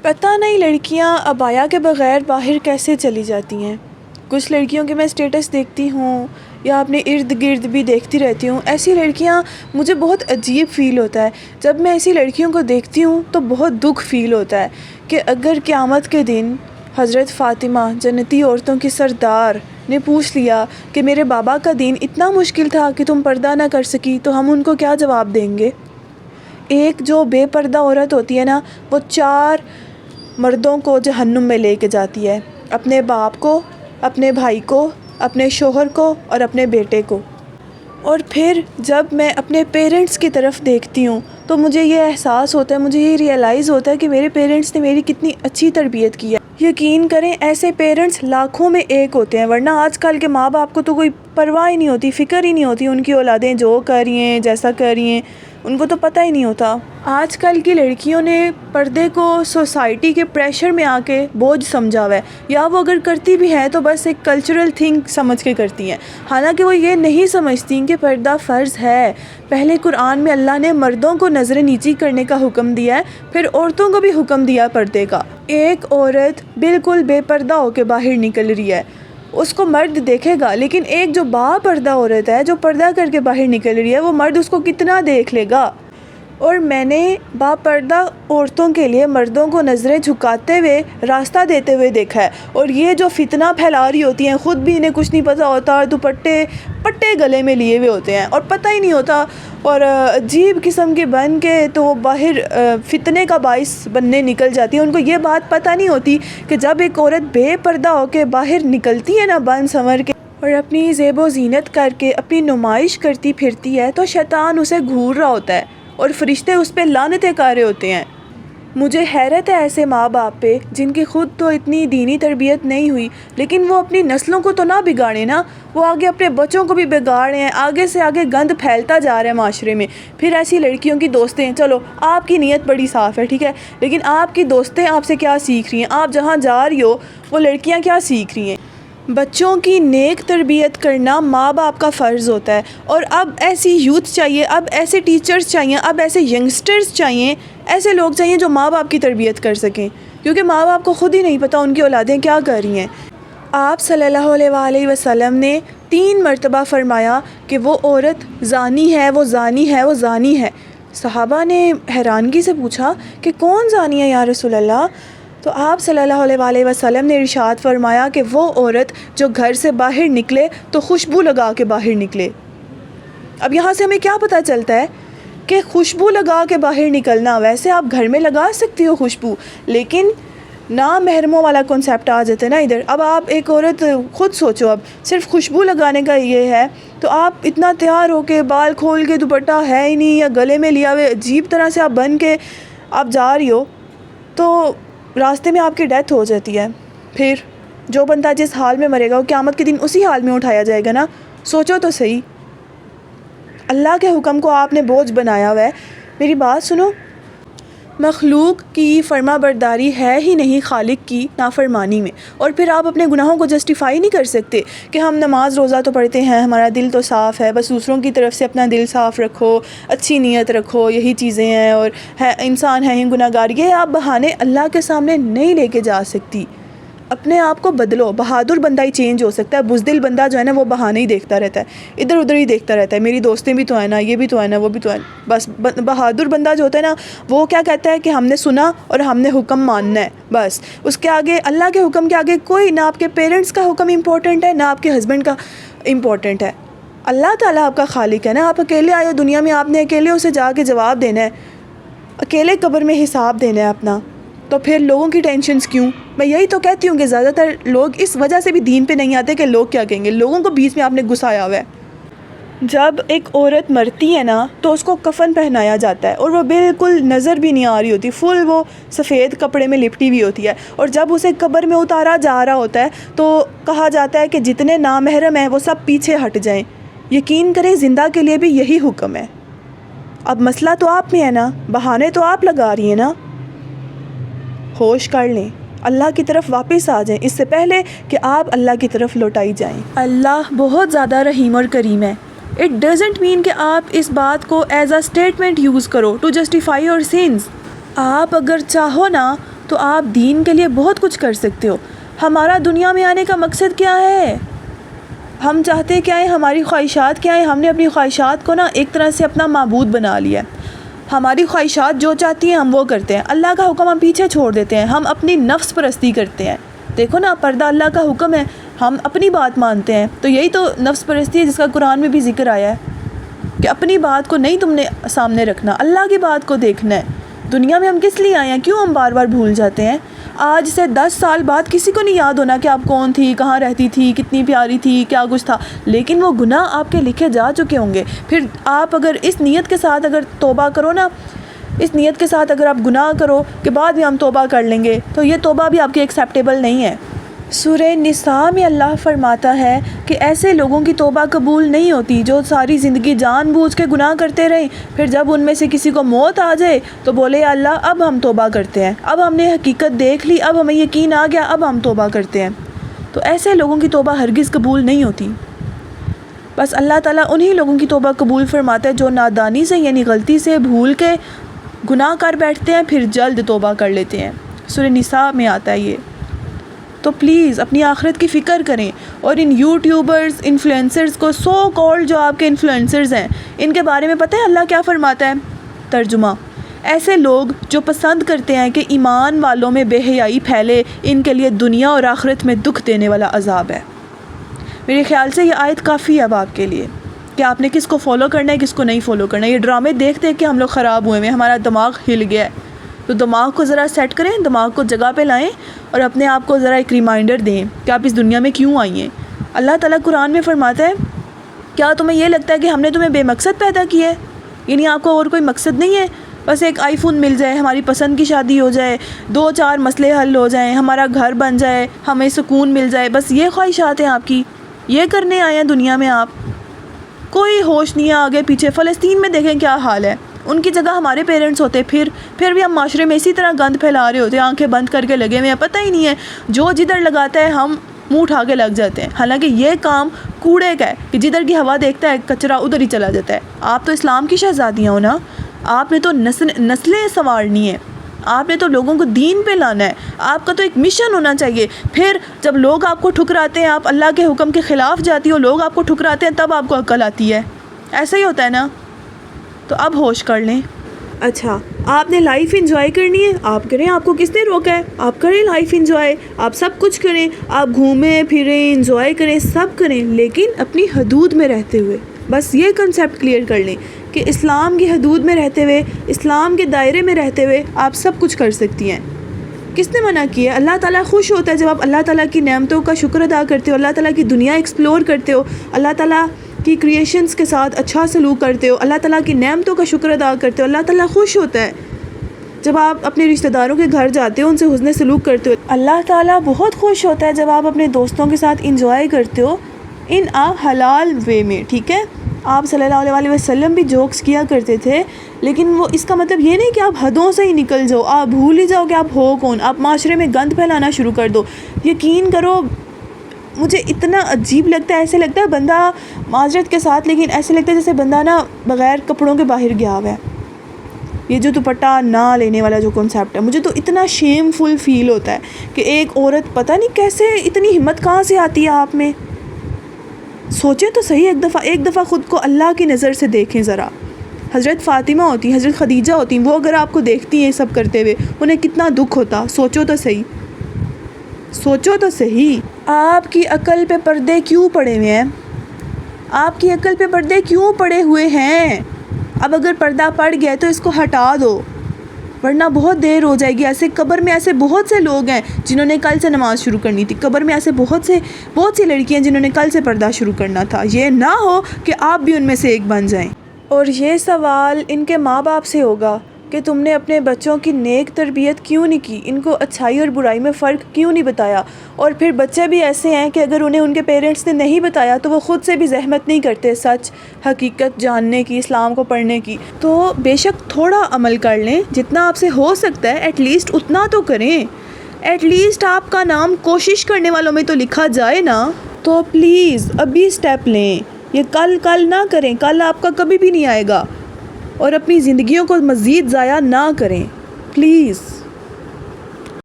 پتہ نہیں لڑکیاں عبایا کے بغیر باہر کیسے چلی جاتی ہیں۔ کچھ لڑکیوں کے میں اسٹیٹس دیکھتی ہوں یا اپنے ارد گرد بھی دیکھتی رہتی ہوں، ایسی لڑکیاں مجھے بہت عجیب فیل ہوتا ہے۔ جب میں ایسی لڑکیوں کو دیکھتی ہوں تو بہت دکھ فیل ہوتا ہے کہ اگر قیامت کے دن حضرت فاطمہ جنتی عورتوں کی سردار نے پوچھ لیا کہ میرے بابا کا دین اتنا مشکل تھا کہ تم پردہ نہ کر سکی، تو ہم ان کو کیا جواب دیں گے؟ ایک جو بے پردہ عورت ہوتی ہے نا، وہ 4 مردوں کو جہنم میں لے کے جاتی ہے، اپنے باپ کو، اپنے بھائی کو، اپنے شوہر کو اور اپنے بیٹے کو۔ اور پھر جب میں اپنے پیرنٹس کی طرف دیکھتی ہوں تو مجھے یہ احساس ہوتا ہے، مجھے یہ ریئلائز ہوتا ہے کہ میرے پیرنٹس نے میری کتنی اچھی تربیت کی ہے۔ یقین کریں ایسے پیرنٹس لاکھوں میں ایک ہوتے ہیں، ورنہ آج کل کے ماں باپ کو تو کوئی پرواہ ہی نہیں ہوتی، فکر ہی نہیں ہوتی ان کی اولادیں جو کر رہی ہیں، جیسا کر رہی ہیں، ان کو تو پتہ ہی نہیں ہوتا۔ آج کل کی لڑکیوں نے پردے کو سوسائٹی کے پریشر میں آ کے بوجھ سمجھا ہوا ہے، یا وہ اگر کرتی بھی ہیں تو بس ایک کلچرل تھنگ سمجھ کے کرتی ہیں، حالانکہ وہ یہ نہیں سمجھتی کہ پردہ فرض ہے۔ پہلے قرآن میں اللہ نے مردوں کو نظریں نیچی کرنے کا حکم دیا ہے، پھر عورتوں کو بھی حکم دیا پردے کا۔ ایک عورت بالکل بے پردہ ہو کے باہر نکل رہی ہے، اس کو مرد دیکھے گا، لیکن ایک جو با پردہ عورت ہے جو پردہ کر کے باہر نکل رہی ہے، وہ مرد اس کو کتنا دیکھ لے گا۔ اور میں نے با پردہ عورتوں کے لیے مردوں کو نظریں جھکاتے ہوئے راستہ دیتے ہوئے دیکھا ہے، اور یہ جو فتنہ پھیلا رہی ہوتی ہیں، خود بھی انہیں کچھ نہیں پتہ ہوتا، پٹے گلے میں لیے ہوئے ہوتے ہیں اور پتہ ہی نہیں ہوتا، اور عجیب قسم کے بن کے تو وہ باہر فتنے کا باعث بننے نکل جاتی ہے۔ ان کو یہ بات پتہ نہیں ہوتی کہ جب ایک عورت بے پردہ ہو کے باہر نکلتی ہے نا، بن سنور کے اور اپنی زیب و زینت کر کے اپنی نمائش کرتی پھرتی ہے، تو شیطان اسے گھور رہا ہوتا ہے اور فرشتے اس پہ لعنتیں کر رہے ہوتے ہیں۔ مجھے حیرت ہے ایسے ماں باپ پہ جن کی خود تو اتنی دینی تربیت نہیں ہوئی، لیکن وہ اپنی نسلوں کو تو نہ بگاڑیں نا، وہ آگے اپنے بچوں کو بھی بگاڑ رہے ہیں، آگے سے آگے گند پھیلتا جا رہا ہے معاشرے میں۔ پھر ایسی لڑکیوں کی دوستیں، چلو آپ کی نیت بڑی صاف ہے، ٹھیک ہے، لیکن آپ کی دوستیں آپ سے کیا سیکھ رہی ہیں؟ آپ جہاں جا رہی ہو وہ لڑکیاں کیا سیکھ رہی ہیں؟ بچوں کی نیک تربیت کرنا ماں باپ کا فرض ہوتا ہے، اور اب ایسی یوتھ چاہیے، اب ایسے ٹیچرز چاہیے، اب ایسے ینگسٹرز چاہیے، ایسے لوگ چاہیے جو ماں باپ کی تربیت کر سکیں، کیونکہ ماں باپ کو خود ہی نہیں پتہ ان کی اولادیں کیا کر رہی ہیں۔ آپ صلی اللہ علیہ وآلہ وسلم نے 3 مرتبہ فرمایا کہ وہ عورت زانی ہے، وہ زانی ہے، وہ زانی ہے۔ صحابہ نے حیرانگی سے پوچھا کہ کون زانی ہے یا رسول اللہ؟ تو آپ صلی اللہ علیہ وآلہ وسلم نے ارشاد فرمایا کہ وہ عورت جو گھر سے باہر نکلے تو خوشبو لگا کے باہر نکلے۔ اب یہاں سے ہمیں کیا پتہ چلتا ہے کہ خوشبو لگا کے باہر نکلنا، ویسے آپ گھر میں لگا سکتی ہو خوشبو، لیکن نامحرموں والا کنسیپٹ آ جاتا ہے نا ادھر۔ اب آپ ایک عورت خود سوچو، اب صرف خوشبو لگانے کا یہ ہے تو آپ اتنا تیار ہو کے بال کھول کے دوپٹہ ہے ہی نہیں یا گلے میں لیا ہوئے عجیب طرح سے آپ بن کے آپ جا رہی ہو، تو راستے میں آپ کی ڈیتھ ہو جاتی ہے، پھر جو بندہ جس حال میں مرے گا وہ قیامت کے دن اسی حال میں اٹھایا جائے گا نا۔ سوچو تو صحیح، اللہ کے حکم کو آپ نے بوجھ بنایا ہوا ہے۔ میری بات سنو، مخلوق کی فرما برداری ہے ہی نہیں خالق کی نافرمانی میں، اور پھر آپ اپنے گناہوں کو جسٹیفائی نہیں کر سکتے کہ ہم نماز روزہ تو پڑھتے ہیں، ہمارا دل تو صاف ہے، بس دوسروں کی طرف سے اپنا دل صاف رکھو، اچھی نیت رکھو، یہی چیزیں ہیں، اور انسان ہے ہی گناہ گار۔ یہ آپ بہانے اللہ کے سامنے نہیں لے کے جا سکتی، اپنے آپ کو بدلو۔ بہادر بندہ ہی چینج ہو سکتا ہے، بزدل بندہ جو ہے نا وہ بہانے ہی دیکھتا رہتا ہے، ادھر ادھر ہی دیکھتا رہتا ہے، میری دوستیں بھی تو ہیں نا، یہ بھی تو ہے نا، وہ بھی تو ہے۔ بس بہادر بندہ جو ہوتا ہے نا وہ کیا کہتا ہے کہ ہم نے سنا اور ہم نے حکم ماننا ہے، بس اس کے آگے اللہ کے حکم کے آگے کوئی نہ آپ کے پیرنٹس کا حکم امپورٹنٹ ہے، نہ آپ کے ہسبینڈ کا امپورٹنٹ ہے۔ اللہ تعالیٰ آپ کا خالق ہے نا، آپ اکیلے آئے ہو دنیا میں، آپ نے اکیلے اسے جا کے جواب دینا ہے، اکیلے قبر میں حساب دینا ہے اپنا، تو پھر لوگوں کی ٹینشنز کیوں؟ میں یہی تو کہتی ہوں کہ زیادہ تر لوگ اس وجہ سے بھی دین پہ نہیں آتے کہ لوگ کیا کہیں گے، لوگوں کو بیچ میں آپ نے گھسایا ہوا ہے۔ جب ایک عورت مرتی ہے نا تو اس کو کفن پہنایا جاتا ہے، اور وہ بالکل نظر بھی نہیں آ رہی ہوتی، فل وہ سفید کپڑے میں لپٹی ہوئی ہوتی ہے، اور جب اسے قبر میں اتارا جا رہا ہوتا ہے تو کہا جاتا ہے کہ جتنے نامحرم ہیں وہ سب پیچھے ہٹ جائیں۔ یقین کریں زندہ کے لیے بھی یہی حکم ہے۔ اب مسئلہ تو آپ میں ہے نا، بہانے تو آپ لگا رہی ہیں نا۔ ہوش کر لیں، اللہ کی طرف واپس آ جائیں اس سے پہلے کہ آپ اللہ کی طرف لوٹائی جائیں۔ اللہ بہت زیادہ رحیم اور کریم ہے۔ اٹ ڈزنٹ مین کہ آپ اس بات کو ایز اے اسٹیٹمنٹ یوز کرو ٹو جسٹیفائی یور سینز۔ آپ اگر چاہو نا تو آپ دین کے لیے بہت کچھ کر سکتے ہو. ہمارا دنیا میں آنے کا مقصد کیا ہے؟ ہم چاہتے کیا ہے؟ ہماری خواہشات کیا ہیں؟ ہم نے اپنی خواہشات کو نا ایک طرح سے اپنا معبود بنا لیا ہے. ہماری خواہشات جو چاہتی ہیں ہم وہ کرتے ہیں. اللہ کا حکم ہم پیچھے چھوڑ دیتے ہیں. ہم اپنی نفس پرستی کرتے ہیں. دیکھو نا، پردہ اللہ کا حکم ہے، ہم اپنی بات مانتے ہیں. تو یہی تو نفس پرستی ہے جس کا قرآن میں بھی ذکر آیا ہے کہ اپنی بات کو نہیں تم نے سامنے رکھنا، اللہ کی بات کو دیکھنا ہے. دنیا میں ہم کس لیے آئے ہیں؟ کیوں ہم بار بار بھول جاتے ہیں؟ آج سے 10 سال بعد کسی کو نہیں یاد ہونا کہ آپ کون تھی، کہاں رہتی تھی، کتنی پیاری تھی، کیا کچھ تھا، لیکن وہ گناہ آپ کے لکھے جا چکے ہوں گے. پھر آپ اگر اس نیت کے ساتھ اگر توبہ کرو نا، اس نیت کے ساتھ اگر آپ گناہ کرو کہ بعد میں ہم توبہ کر لیں گے، تو یہ توبہ بھی آپ کی ایکسیپٹیبل نہیں ہے. سورہ نساء میں اللہ فرماتا ہے کہ ایسے لوگوں کی توبہ قبول نہیں ہوتی جو ساری زندگی جان بوجھ کے گناہ کرتے رہیں، پھر جب ان میں سے کسی کو موت آ جائے تو بولے یا اللہ اب ہم توبہ کرتے ہیں، اب ہم نے حقیقت دیکھ لی، اب ہمیں یقین آ گیا، اب ہم توبہ کرتے ہیں. تو ایسے لوگوں کی توبہ ہرگز قبول نہیں ہوتی. بس اللہ تعالیٰ انہی لوگوں کی توبہ قبول فرماتا ہے جو نادانی سے یعنی غلطی سے بھول کے گناہ کر بیٹھتے ہیں پھر جلد توبہ کر لیتے ہیں. سورہ نساء میں آتا ہے یہ. تو پلیز اپنی آخرت کی فکر کریں. اور ان یوٹیوبرز، انفلوئنسرز کو، سو کالڈ جو آپ کے انفلوئنسرز ہیں، ان کے بارے میں پتہ ہے اللہ کیا فرماتا ہے؟ ترجمہ: ایسے لوگ جو پسند کرتے ہیں کہ ایمان والوں میں بے حیائی پھیلے، ان کے لیے دنیا اور آخرت میں دکھ دینے والا عذاب ہے. میرے خیال سے یہ آیت کافی ہے اب آپ کے لیے کہ آپ نے کس کو فالو کرنا ہے، کس کو نہیں فالو کرنا ہے. یہ ڈرامے دیکھ دیکھ کے ہم لوگ خراب ہوئے ہیں، ہمارا دماغ ہل گیا ہے. تو دماغ کو ذرا سیٹ کریں، دماغ کو جگہ پہ لائیں اور اپنے آپ کو ذرا ایک ریمائنڈر دیں کہ آپ اس دنیا میں کیوں آئی ہیں. اللہ تعالیٰ قرآن میں فرماتا ہے کیا تمہیں یہ لگتا ہے کہ ہم نے تمہیں بے مقصد پیدا کیا ہے؟ یعنی آپ کو اور کوئی مقصد نہیں ہے؟ بس ایک آئی فون مل جائے، ہماری پسند کی شادی ہو جائے، 2-4 مسئلے حل ہو جائیں، ہمارا گھر بن جائے، ہمیں سکون مل جائے، بس یہ خواہشات ہیں آپ کی؟ یہ کرنے آئے ہیں دنیا میں آپ؟ کوئی ہوش نہیں ہے آگے پیچھے. فلسطین میں دیکھیں کیا حال ہے. ان کی جگہ ہمارے پیرنٹس ہوتے پھر بھی ہم معاشرے میں اسی طرح گند پھیلا رہے ہوتے ہیں، آنکھیں بند کر کے لگے ہوئے ہیں. پتہ ہی نہیں ہے جو جدھر لگاتا ہے ہم منہ اٹھا کے لگ جاتے ہیں. حالانکہ یہ کام کوڑے کا ہے کہ جدھر کی ہوا دیکھتا ہے کچرا ادھر ہی چلا جاتا ہے. آپ تو اسلام کی شہزادیاں ہو نا، آپ نے تو نسلیں سنوارنی ہیں، آپ نے تو لوگوں کو دین پہ لانا ہے. آپ کا تو ایک مشن ہونا چاہیے. پھر جب لوگ آپ کو ٹھکراتے ہیں، آپ اللہ کے حکم کے خلاف جاتی ہو، لوگ آپ کو ٹھکراتے ہیں، تب آپ کو عقل آتی ہے. ایسا ہی ہوتا ہے نا. تو اب ہوش کر لیں. اچھا، آپ نے لائف انجوائے کرنی ہے، آپ کریں. آپ کو کس نے روکا ہے؟ آپ کریں لائف انجوائے، آپ سب کچھ کریں، آپ گھومیں پھریں، انجوائے کریں، سب کریں، لیکن اپنی حدود میں رہتے ہوئے. بس یہ کنسیپٹ کلیئر کر لیں کہ اسلام کی حدود میں رہتے ہوئے، اسلام کے دائرے میں رہتے ہوئے آپ سب کچھ کر سکتی ہیں. کس نے منع کیا؟ اللہ تعالیٰ خوش ہوتا ہے جب آپ اللہ تعالیٰ کی نعمتوں کا شکر ادا کرتے ہو، اللہ تعالیٰ کی دنیا ایکسپلور کرتے ہو، اللہ تعالیٰ کی کریشنز کے ساتھ اچھا سلوک کرتے ہو، اللہ تعالیٰ کی نعمتوں کا شکر ادا کرتے ہو. اللہ تعالیٰ خوش ہوتا ہے جب آپ اپنے رشتہ داروں کے گھر جاتے ہو، ان سے حسن سلوک کرتے ہو. اللہ تعالیٰ بہت خوش ہوتا ہے جب آپ اپنے دوستوں کے ساتھ انجوائے کرتے ہو ان حلال وے میں. ٹھیک ہے، آپ صلی اللہ علیہ وسلم بھی جوکس کیا کرتے تھے، لیکن وہ اس کا مطلب یہ نہیں کہ آپ حدوں سے ہی نکل جاؤ، آپ بھول ہی جاؤ کہ آپ ہو کون، آپ معاشرے میں گند پھیلانا شروع کر دو. یقین کرو مجھے اتنا عجیب لگتا ہے، ایسے لگتا ہے بندہ معذرت کے ساتھ، لیکن ایسے لگتا ہے جیسے بندہ نا بغیر کپڑوں کے باہر گیا ہوا ہے. یہ جو دوپٹہ نہ لینے والا جو کنسیپٹ ہے، مجھے تو اتنا شیم فل فیل ہوتا ہے کہ ایک عورت پتہ نہیں کیسے، اتنی ہمت کہاں سے آتی ہے آپ میں. سوچیں تو صحیح، ایک دفعہ خود کو اللہ کی نظر سے دیکھیں ذرا. حضرت فاطمہ ہوتی، حضرت خدیجہ ہوتی، وہ اگر آپ کو دیکھتی ہیں سب کرتے ہوئے، انہیں کتنا دکھ ہوتا. سوچو تو صحیح، سوچو تو صحیح. آپ کی عقل پہ پردے کیوں پڑے ہوئے ہیں؟ آپ کی عقل پہ پردے کیوں پڑے ہوئے ہیں؟ اب اگر پردہ پڑ گیا تو اس کو ہٹا دو، ورنہ بہت دیر ہو جائے گی. ایسے قبر میں ایسے بہت سے لوگ ہیں جنہوں نے کل سے نماز شروع کرنی تھی. قبر میں ایسے بہت سی لڑکیاں جنہوں نے کل سے پردہ شروع کرنا تھا. یہ نہ ہو کہ آپ بھی ان میں سے ایک بن جائیں. اور یہ سوال ان کے ماں باپ سے ہوگا کہ تم نے اپنے بچوں کی نیک تربیت کیوں نہیں کی، ان کو اچھائی اور برائی میں فرق کیوں نہیں بتایا. اور پھر بچے بھی ایسے ہیں کہ اگر انہیں ان کے پیرنٹس نے نہیں بتایا تو وہ خود سے بھی زحمت نہیں کرتے سچ حقیقت جاننے کی، اسلام کو پڑھنے کی. تو بے شک تھوڑا عمل کر لیں، جتنا آپ سے ہو سکتا ہے ایٹ لیسٹ اتنا تو کریں. ایٹ لیسٹ آپ کا نام کوشش کرنے والوں میں تو لکھا جائے نا. تو پلیز ابھی سٹیپ لیں، یہ کل نہ کریں. کل آپ کا کبھی بھی نہیں آئے گا. اور اپنی زندگیوں کو مزید ضائع نہ کریں پلیز.